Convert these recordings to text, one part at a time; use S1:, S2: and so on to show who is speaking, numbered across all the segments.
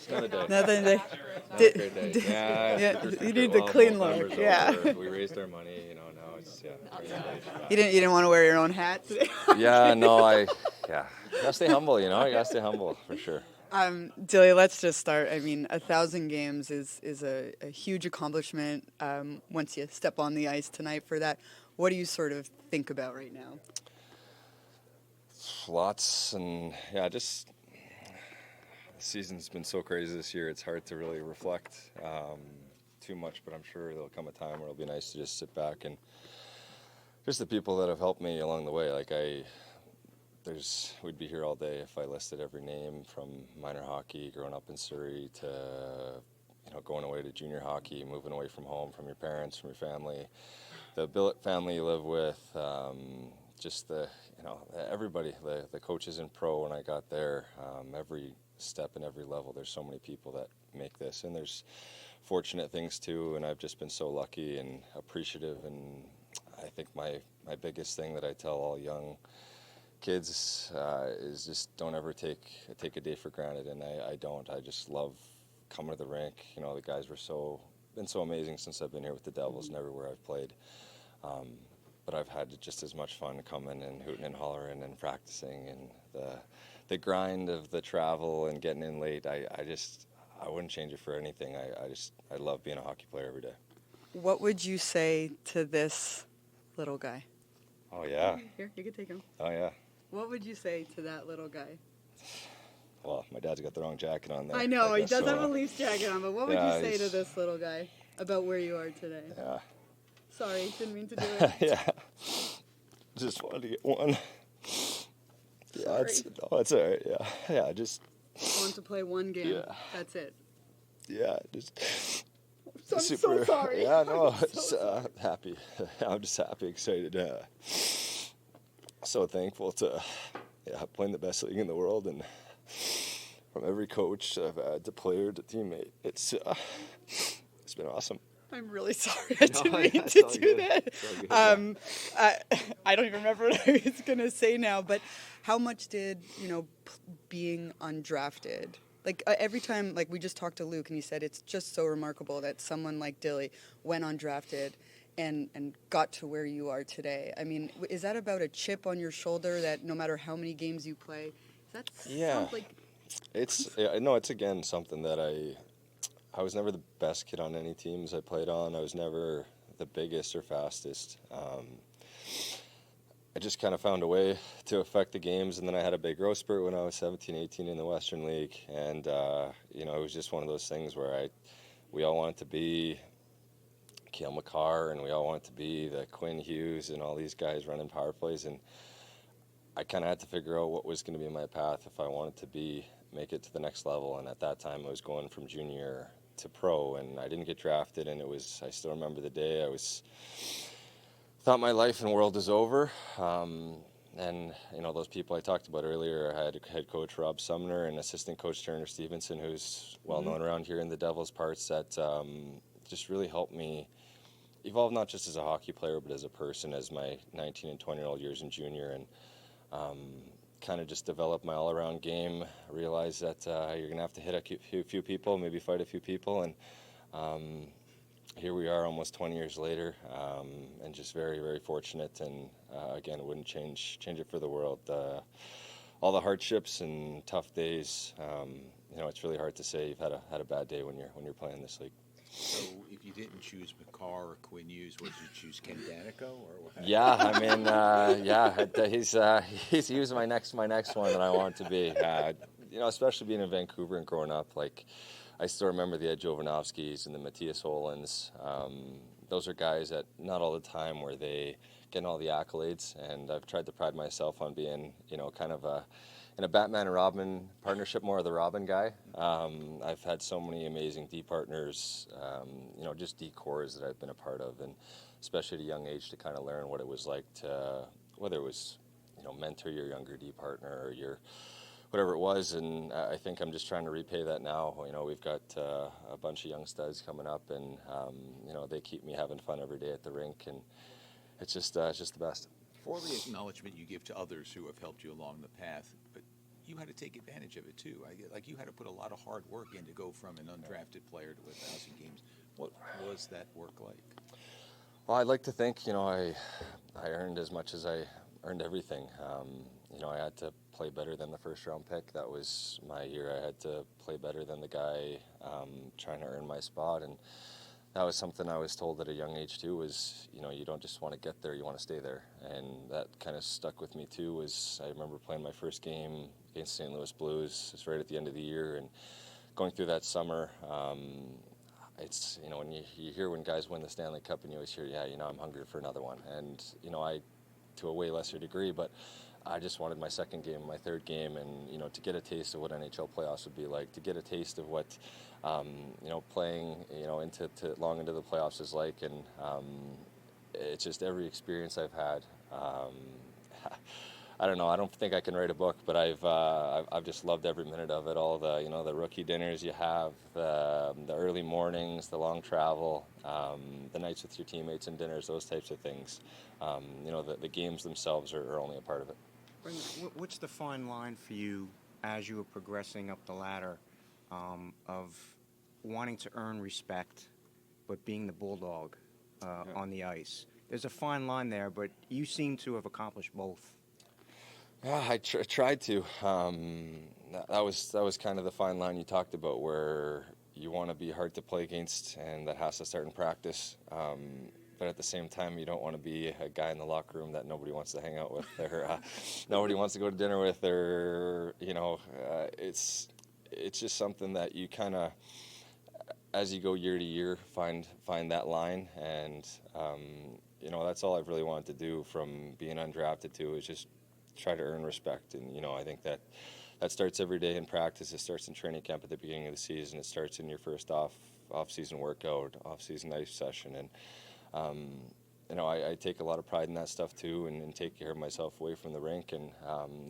S1: It's another day.
S2: Nothing to.
S1: Another great day. Yeah,
S2: You need the clean
S1: well,
S2: look.
S1: November's
S2: Yeah.
S1: over. We raised our money. Now it's great day.
S2: You didn't want to wear your own hat today.
S1: Yeah, no, you gotta stay humble. You gotta stay humble for sure.
S2: Dilly, let's just start. I mean, 1,000 games is a huge accomplishment. Once you step on the ice tonight for that, what do you sort of think about right now?
S1: Lots and just the season's been so crazy this year. It's hard to really reflect too much, but I'm sure there'll come a time where it'll be nice to just sit back and just the people that have helped me along the way. We'd be here all day if I listed every name from minor hockey, growing up in Surrey, to going away to junior hockey, moving away from home, from your parents, from your family, the billet family you live with, just everybody, the coaches in pro when I got there, every step and every level. There's so many people that make this, and there's fortunate things too. And I've just been so lucky and appreciative. And I think my biggest thing that I tell all young kids is just don't ever take a day for granted, and I don't. I just love coming to the rink. The guys been so amazing since I've been here with the Devils and everywhere I've played. But I've had just as much fun coming and hooting and hollering and practicing, and the grind of the travel and getting in late. I wouldn't change it for anything. I love being a hockey player every day.
S2: What would you say to this little guy?
S1: Oh yeah.
S2: Here, you can take him.
S1: Oh yeah.
S2: What would you say to that little guy?
S1: Well, my dad's got the wrong jacket on there.
S2: I know, he does have a Leafs jacket on, but what would you say to
S1: he's-
S2: this little guy about where you are today?
S1: Yeah.
S2: Sorry, didn't mean to do it.
S1: Yeah. Just wanted to get one. Yeah, it's all right. Yeah. Just
S2: Want to play one game.
S1: Yeah.
S2: That's it.
S1: just.
S2: I'm so sorry.
S1: Yeah, no,
S2: I'm so
S1: happy. I'm just happy, excited. So thankful to playing the best league in the world, and from every coach I've had to player to teammate, it's been awesome.
S2: I'm really sorry. I didn't mean to do that. I don't even remember what I was going to say now, but how much did, being undrafted, every time, we just talked to Luke and he said it's just so remarkable that someone like Dilly went undrafted and got to where you are today. I mean, is that about a chip on your shoulder that no matter how many games you play, sounds like...
S1: It's again something that I was never the best kid on any teams I played on. I was never the biggest or fastest. I just kind of found a way to affect the games, and then I had a big growth spurt when I was 17, 18 in the Western League, and it was just one of those things where we all wanted to be Cale Makar, and we all wanted to be the Quinn Hughes and all these guys running power plays, and I kind of had to figure out what was going to be my path if I wanted to make it to the next level. And at that time I was going from junior to pro, and I didn't get drafted, and I still remember the day thought my life and world is over. And those people I talked about earlier, I had head coach Rob Sumner and assistant coach Turner Stevenson, who's well known around here in the Devils parts, that just really helped me evolve, not just as a hockey player but as a person, as my 19 and 20-year-old years in junior, and kind of just develop my all-around game. Realize that you're going to have to hit a few people, maybe fight a few people, and here we are almost 20 years later, and just very, very fortunate. And again, wouldn't change it for the world. All the hardships and tough days, it's really hard to say you've had a bad day when you're playing this league.
S3: So if you didn't choose Makar or Quinn Hughes, would you choose Ken Danico or what?
S1: Yeah, I mean, he was my next one that I want to be. Especially being in Vancouver and growing up, I still remember the Ed Jovanovskis and the Matthias Hollands. Those are guys that not all the time were they getting all the accolades, and I've tried to pride myself on being, kind of in a Batman and Robin partnership, more of the Robin guy. I've had so many amazing D partners, just D cores that I've been a part of, and especially at a young age to kind of learn what it was like to, whether it was, mentor your younger D partner or your whatever it was, and I think I'm just trying to repay that now. We've got a bunch of young studs coming up, and they keep me having fun every day at the rink, and it's just the best.
S3: For the acknowledgement you give to others who have helped you along the path, but you had to take advantage of it too. Like you had to put a lot of hard work in to go from an undrafted player to 1,000 games. What was that work like?
S1: Well, I'd like to think, I earned as much as I earned everything. I had to play better than the first round pick. That was my year. I had to play better than the guy trying to earn my spot. And that was something I was told at a young age too, was, you don't just want to get there, you want to stay there. And that kind of stuck with me too. Was I remember playing my first game against St. Louis Blues. It's right at the end of the year, and going through that summer, it's, when you hear when guys win the Stanley Cup, and you always hear, I'm hungry for another one. And, I, to a way lesser degree, but I just wanted my second game, my third game, and, to get a taste of what NHL playoffs would be like, to get a taste of what, playing, into long into the playoffs is like. And it's just every experience I've had. I don't know. I don't think I can write a book, but I've just loved every minute of it. All the the rookie dinners you have, the early mornings, the long travel, the nights with your teammates and dinners, those types of things. The games themselves are only a part of it.
S4: What's the fine line for you as you were progressing up the ladder of wanting to earn respect, but being the bulldog on the ice? There's a fine line there, but you seem to have accomplished both.
S1: Yeah, I tried to. That was kind of the fine line you talked about, where you want to be hard to play against, and that has to start in practice. But at the same time, you don't want to be a guy in the locker room that nobody wants to hang out with, or nobody wants to go to dinner with, or it's just something that you kind of, as you go year to year, find that line, and that's all I've really wanted to do from being undrafted to, is just try to earn respect. And I think that starts every day in practice. It starts in training camp at the beginning of the season. It starts in your first off-season workout, off-season ice session, and I take a lot of pride in that stuff too, and take care of myself away from the rink. And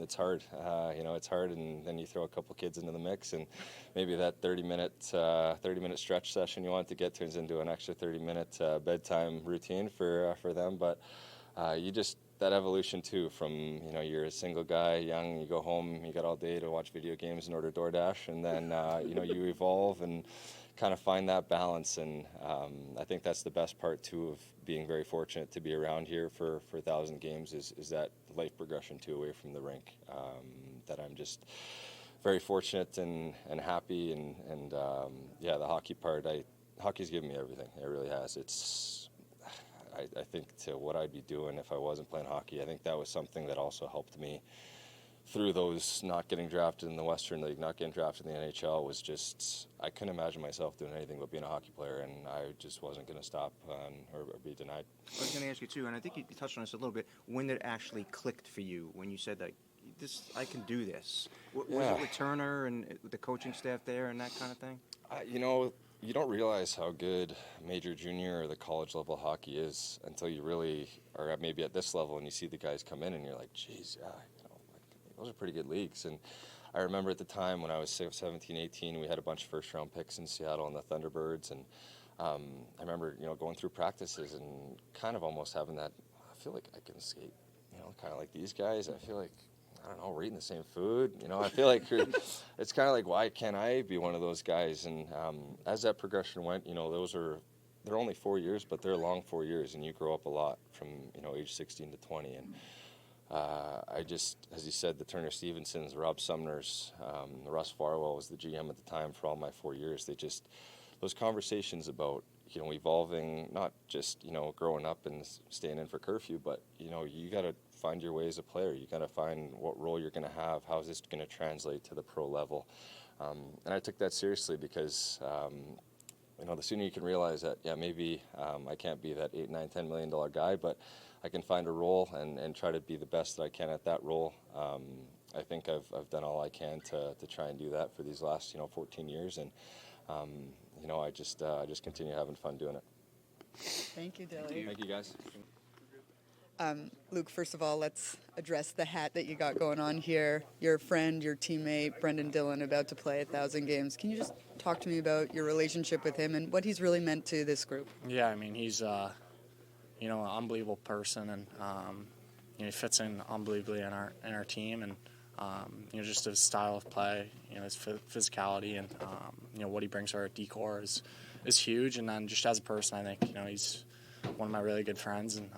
S1: it's hard, it's hard. And then you throw a couple kids into the mix, and maybe that 30-minute stretch session you want to get turns into an extra 30-minute bedtime routine for them. But that evolution too, from you're a single guy, young, you go home, you got all day to watch video games and order DoorDash, and then you evolve and kind of find that balance. And I think that's the best part too of being very fortunate to be around here for 1,000 games, is that life progression too, away from the rink. That I'm just very fortunate and happy, and the hockey part, hockey's given me everything. It really has. I think to what I'd be doing if I wasn't playing hockey, I think that was something that also helped me through those not getting drafted in the Western League, not getting drafted in the NHL. Was just, I couldn't imagine myself doing anything but being a hockey player, and I just wasn't going to stop or be denied.
S4: I was going to ask you too, and I think you touched on this a little bit, when it actually clicked for you, when you said that I can do this. Was it with Turner and with the coaching staff there and that kind of thing?
S1: You don't realize how good major, junior, or the college level hockey is until you really are maybe at this level, and you see the guys come in and you're like, geez, those are pretty good leagues. And I remember at the time when I was 17, 18, we had a bunch of first round picks in Seattle and the Thunderbirds, and I remember going through practices and kind of almost having that, I feel like I can skate, kind of like these guys. I feel like, I don't know, we're eating the same food. I feel like it's kind of like, why can't I be one of those guys? And as that progression went, they're only 4 years, but they're long 4 years, and you grow up a lot from, age 16 to 20. And I just, as you said, the Turner Stevensons, Rob Sumners, Russ Farwell was the GM at the time for all my 4 years. Those conversations about, evolving, not just, growing up and staying in for curfew, but, you got to find your way as a player. You got to find what role you're going to have. How is this going to translate to the pro level? And I took that seriously because, the sooner you can realize that, maybe I can't be that $8, $9, $10 million guy, but I can find a role and try to be the best that I can at that role. I think I've done all I can to try and do that for these last 14 years, and I just continue having fun doing it.
S2: Thank you, Dilly.
S1: Thank you, guys.
S2: Luke, first of all, let's address the hat that you got going on here. Your friend, your teammate, Brenden Dillon, about to play 1,000 games. Can you just talk to me about your relationship with him and what he's really meant to this group?
S5: Yeah, I mean, he's an unbelievable person, and he fits in unbelievably in our team, and Just his style of play, his physicality, and what he brings to our decor is huge. And then just as a person, I think he's one of my really good friends. And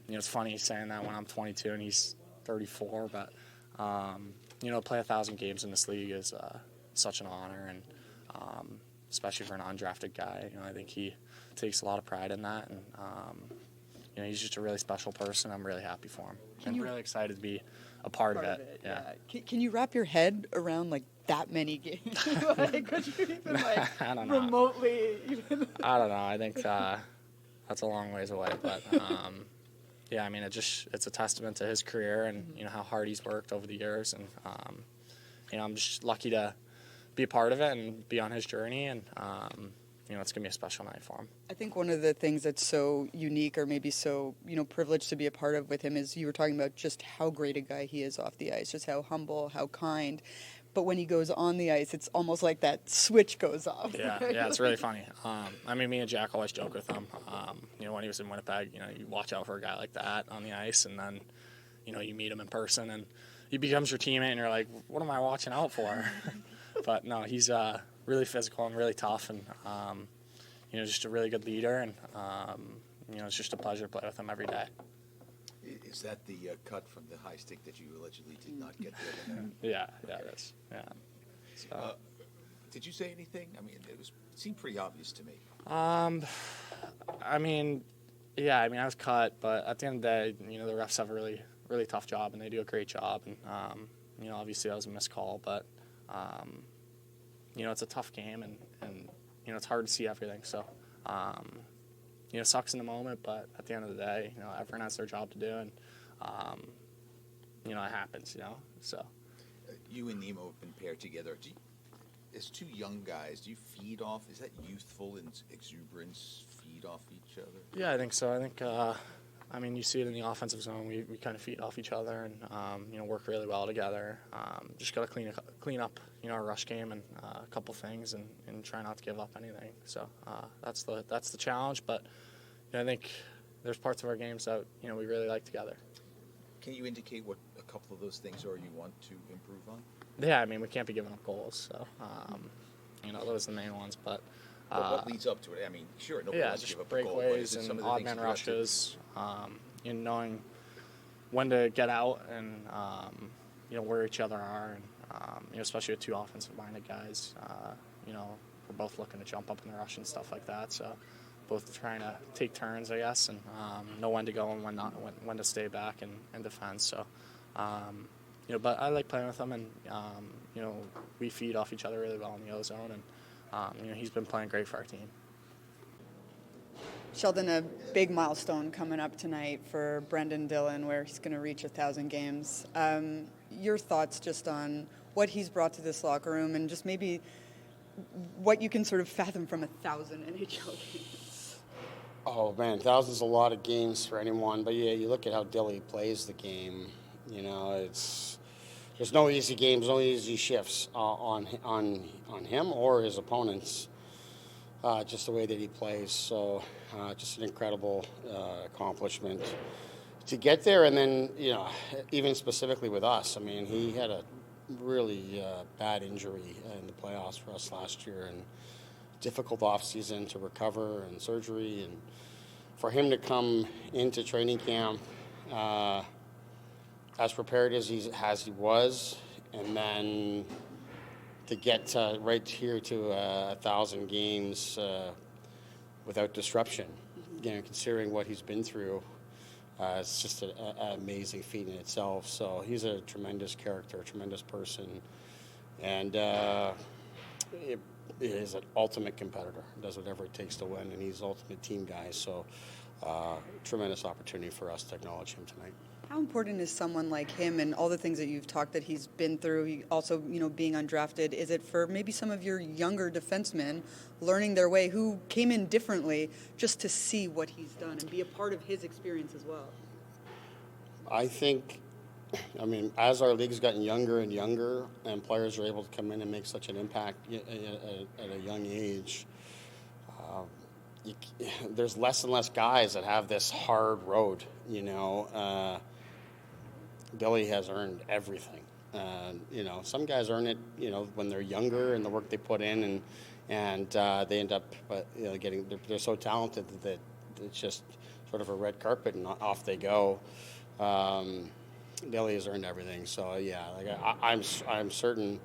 S5: it's funny saying that when I'm 22 and he's 34, but to play 1,000 games in this league is such an honor, and especially for an undrafted guy. I think he takes a lot of pride in that, and he's just a really special person. I'm really happy for him, and really excited to be a part of it. Yeah.
S2: Can you wrap your head around that many games? Could you even
S5: I don't know.
S2: remotely? Even...
S5: I don't know. I think that's a long ways away, but yeah. I mean, it's a testament to his career and how hard he's worked over the years, and I'm just lucky to be a part of it and be on his journey, and it's gonna be a special night for him.
S2: I think one of the things that's so unique, or maybe so privileged to be a part of with him, is you were talking about just how great a guy he is off the ice, just how humble, how kind. But when he goes on the ice, it's almost like that switch goes off.
S5: Yeah, it's really funny. Me and Jack always joke with him. When he was in Winnipeg, you watch out for a guy like that on the ice, and then, you meet him in person, and he becomes your teammate, and you're like, what am I watching out for? But no, he's really physical and really tough, and just a really good leader, and it's just a pleasure to play with him every day.
S3: Is that the cut from the high stick that you allegedly did not get the other night?
S5: Yeah, it is. Yeah. So.
S3: Did you say anything? I mean, it seemed pretty obvious to me.
S5: I was cut, but at the end of the day, the refs have a really, really tough job, and they do a great job. And obviously that was a missed call, but it's a tough game, and it's hard to see everything. So, it sucks in the moment, but at the end of the day, everyone has their job to do, and it happens. So.
S3: You and Nemo have been paired together. As two young guys, do you feed off? Is that youthful exuberance feed off each other?
S5: Yeah, I think so. I think you see it in the offensive zone. We kind of feed off each other, and work really well together. Just got to clean up our rush game and a couple things, and try not to give up anything. So that's the challenge. But I think there's parts of our games that we really like together.
S3: Can you indicate what a couple of those things are you want to improve on?
S5: Yeah, we can't be giving up goals. So those are the main ones. But
S3: what leads up to it? Sure, nobody wants to give up a goal.
S5: Breakaways and odd man rushes. Knowing when to get out and where each other are, and especially with two offensive-minded guys. We're both looking to jump up in the rush and stuff like that. So both trying to take turns, I guess, and know when to go and when to stay back and defend. So, but I like playing with him, and we feed off each other really well in the ozone, and he's been playing great for our team.
S2: Sheldon, a big milestone coming up tonight for Brenden Dillon, where he's going to reach 1,000 games. Your thoughts just on what he's brought to this locker room, and just maybe what you can sort of fathom from 1,000 NHL games.
S6: Oh man, 1,000's a lot of games for anyone. But yeah, you look at how Dilly plays the game. There's no easy games, no easy shifts on him or his opponents. Just the way that he plays. So just an incredible accomplishment to get there. And then, even specifically with us, he had a really bad injury in the playoffs for us last year, and difficult offseason to recover and surgery. And for him to come into training camp as prepared as he was, and then to get right here to 1,000 games without disruption, considering what he's been through, it's just an amazing feat in itself. So he's a tremendous character, a tremendous person, and he is an ultimate competitor. Does whatever it takes to win, and he's an ultimate team guy. So tremendous opportunity for us to acknowledge him tonight.
S2: How important is someone like him and all the things that you've talked that he's been through, he also, being undrafted, is it for maybe some of your younger defensemen learning their way who came in differently, just to see what he's done and be a part of his experience as well?
S6: I think, as our league's gotten younger and younger, and players are able to come in and make such an impact at a young age, there's less and less guys that have this hard road, Billy has earned everything, Some guys earn it, when they're younger and the work they put in, and they end up, they're so talented that it's just sort of a red carpet and off they go. Billy has earned everything. So yeah, I'm certain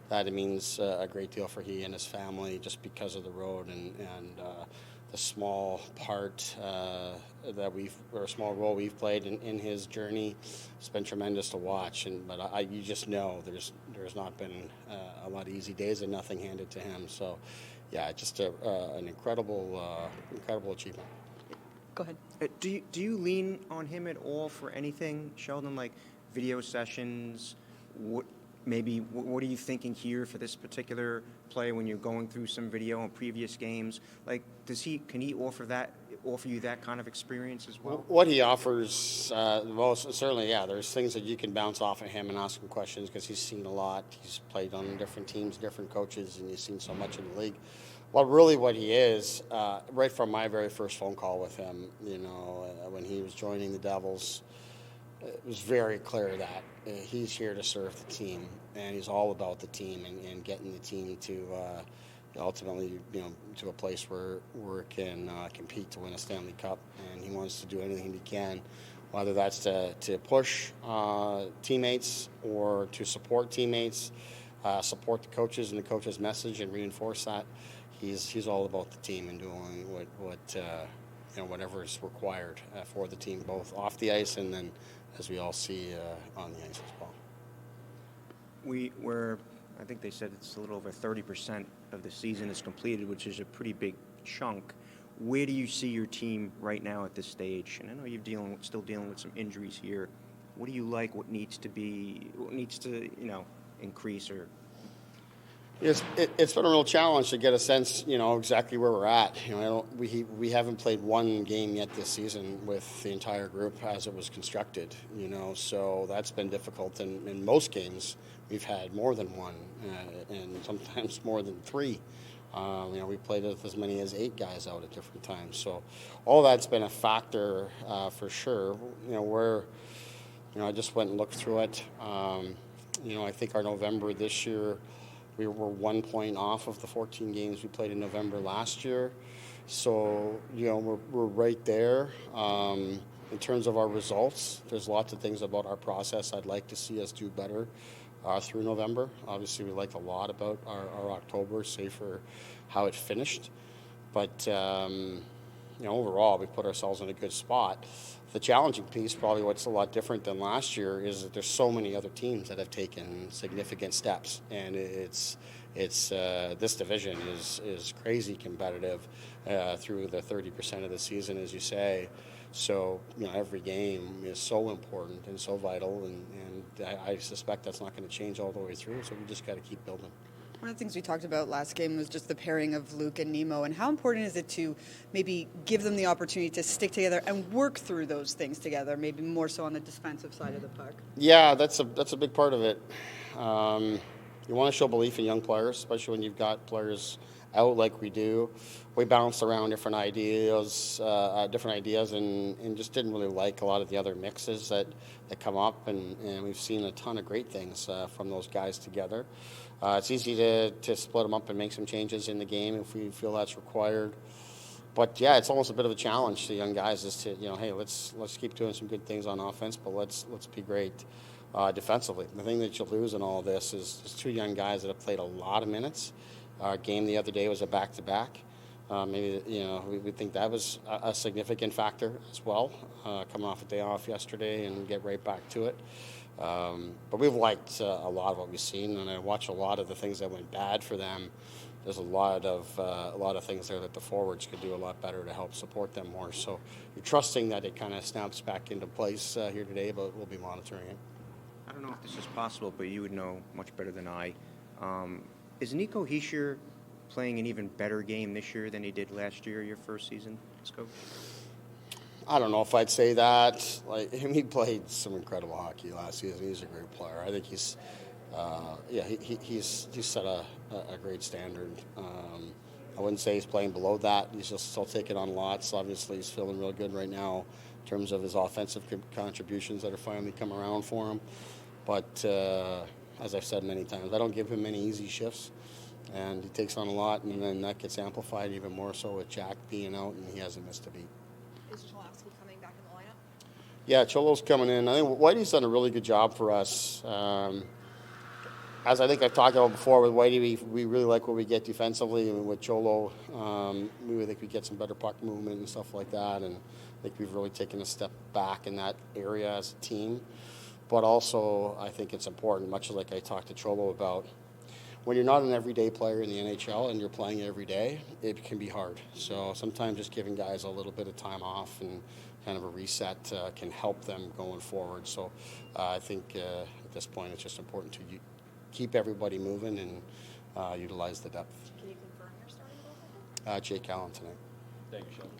S6: that it means a great deal for he and his family just because of the road and the small part or small role we've played in his journey. It's been tremendous to watch, but you just know there's not been a lot of easy days and nothing handed to him. So yeah, just an incredible achievement.
S2: Go ahead.
S4: Do you lean on him at all for anything, Sheldon? Like video sessions? What are you thinking here for this particular play when you're going through some video on previous games? Like, can he offer you that kind of experience as well?
S6: What he offers, certainly, yeah. There's things that you can bounce off of him and ask him questions because he's seen a lot. He's played on different teams, different coaches, and he's seen so much in the league. Well, really what he is, right from my very first phone call with him, when he was joining the Devils, it was very clear that he's here to serve the team, and he's all about the team and getting the team to ultimately, to a place where it can compete to win a Stanley Cup, and he wants to do anything he can, whether that's to push teammates or to support teammates, support the coaches and the coaches' message and reinforce that. He's all about the team and doing whatever is required for the team, both off the ice and then, as we all see, on the ice as well.
S4: I think they said it's a little over 30% of the season is completed, which is a pretty big chunk. Where do you see your team right now at this stage? And I know you're still dealing with some injuries here. What do you like? What needs to increase or?
S6: It's been a real challenge to get a sense, exactly where we're at. We haven't played one game yet this season with the entire group as it was constructed, so that's been difficult. And in most games, we've had more than one, and sometimes more than three. We played with as many as 8 guys out at different times. So all that's been a factor for sure. I just went and looked through it. I think our November this year, we were 1 point off of the 14 games we played in November last year. So, we're right there. In terms of our results, there's lots of things about our process I'd like to see us do better through November. Obviously, we liked a lot about our October, say for how it finished. But, overall, we put ourselves in a good spot. The challenging piece, probably what's a lot different than last year, is that there's so many other teams that have taken significant steps, and it's this division is crazy competitive through the 30% of the season, as you say. So every game is so important and so vital, and I suspect that's not going to change all the way through. So we just got to keep building.
S2: One of the things we talked about last game was just the pairing of Luke and Nemo, and how important is it to maybe give them the opportunity to stick together and work through those things together, maybe more so on the defensive side of the puck?
S6: Yeah, that's a big part of it. You want to show belief in young players, especially when you've got players out like we do. We bounced around different ideas, and just didn't really like a lot of the other mixes that come up, and we've seen a ton of great things from those guys together. It's easy to split them up and make some changes in the game if we feel that's required. But yeah, it's almost a bit of a challenge to young guys is to, hey, let's keep doing some good things on offense, but let's be great defensively. The thing that you lose in all of this is 2 young guys that have played a lot of minutes. Our game the other day was a back-to-back. Maybe, we think that was a significant factor as well, coming off a day off yesterday and get right back to it. But we've liked a lot of what we've seen, and I watch a lot of the things that went bad for them. There's a lot of things there that the forwards could do a lot better to help support them more. So you're trusting that it kind of snaps back into place here today, but we'll be monitoring it.
S4: I don't know if this is possible, but you would know much better than I. Is Nico Hischier playing an even better game this year than he did last year, your first season as coach?
S6: I don't know if I'd say that. He played some incredible hockey last season. He's a great player. I think he's set a great standard. I wouldn't say he's playing below that. He's just still taking on lots. Obviously, he's feeling real good right now in terms of his offensive contributions that are finally come around for him. But as I've said many times. I don't give him many easy shifts, and he takes on a lot, and then that gets amplified even more so with Jack being out, and he hasn't missed a beat.
S7: Is Cholowski coming back in the lineup?
S6: Yeah, Cholo's coming in. I think Whitey's done a really good job for us. As I think I've talked about before, with Whitey, we really like what we get defensively, and with Cholo, we think we get some better puck movement and stuff like that, and I think we've really taken a step back in that area as a team. But also, I think it's important, much like I talked to Cholo about, when you're not an everyday player in the NHL and you're playing every day, it can be hard. So sometimes just giving guys a little bit of time off and kind of a reset can help them going forward. So I think at this point it's just important to keep everybody moving and utilize the depth.
S7: Can you confirm your starting goaltender?
S6: Jake Allen tonight.
S1: Thank you, Sheldon.